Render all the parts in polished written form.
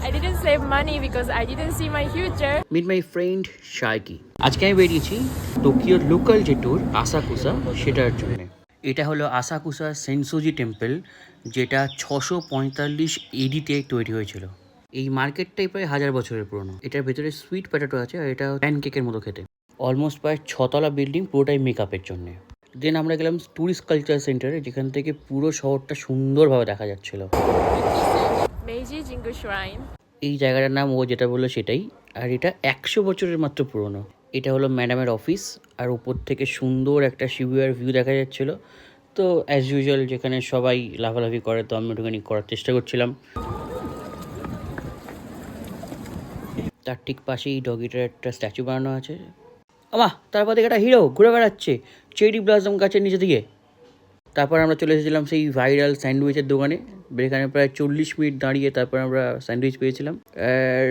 I didn't save money because I didn't see my future. Meet my friend শাইকি। আজকে আমি বেরিয়েছি টোকিওর লোকাল যে ট্যুর আসাকুসা সেটার জন্য। এটা হলো আসাকুসা সেনসোজি টেম্পল, যেটা 645 এডিতে তৈরি হয়েছিল। এই মার্কেটটাই প্রায় 1000 বছরের পুরনো। এটার ভেতরে সুইট পটেটো আছে আর এটা প্যানকেকের মতো খেতে। অলমোস্ট প্রায় 6 তলা বিল্ডিং, পুরোটাই মেকআপের জন্য। দেন আমরা গেলাম ট্যুরিস্ট কালচার সেন্টারে, যেখান থেকে পুরো শহরটা সুন্দরভাবে দেখা যাচ্ছিল। Meiji Jingu Shrine. এই জায়গাটার নাম ও যেটা বললো সেটাই। আর এটা 100 বছরের মাত্র পুরনো। এটা হলো ম্যাডামের অফিস, আর উপর থেকে সুন্দর একটা শিবুয়ার ভিউ দেখা যাচ্ছিল। তো অ্যাজ ইউজুয়াল যেখানে সবাই লাফালাফি করে, তো আমি ওখানে করার চেষ্টা করছিলাম। তার ঠিক পাশেই ডগিটার একটা স্ট্যাচু বানানো আছে। তারপর থেকে একটা হিরো ঘুরে বেড়াচ্ছে চেরি ব্লসম গাছের নিচে দিকে। তারপর আমরা চলে এসেছিলাম সেই ভাইরাল স্যান্ডউইচের দোকানে, যেখানে প্রায় 40 মিনিট দাঁড়িয়ে তারপর আমরা স্যান্ডউইচ পেয়েছিলাম। আর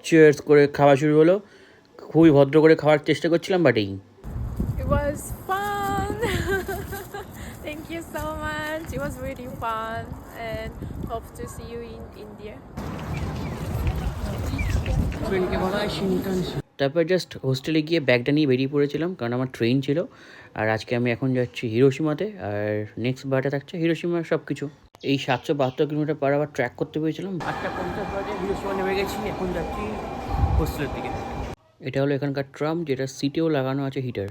চিয়ার্স করে খাওয়া শুরু হলো। খুবই ভদ্র করে খাওয়ার চেষ্টা করছিলাম, বাট এই It was fun. Thank you so much. It was really fun and hope to see you in India. তারপর জাস্ট হোস্টেলে গিয়ে ব্যাগটা নিয়ে বেরিয়ে পড়েছিলাম, কারণ আমার ট্রেন ছিল। আর আজকে আমি এখন যাচ্ছি হিরোশিমাতে, আর নেক্সট বারটা থাকছে হিরোশিমার সব কিছু। এই 772 কিলোমিটার পার আবার ট্র্যাক করতে পেরেছিলাম। 8:50 বাজে হিরোশিমা নেমে গেছি, এখন যাচ্ছি হোস্টেলের দিকে। এটা হলো এখানকার ট্রাম, যেটা সিটেও লাগানো আছে হিটার।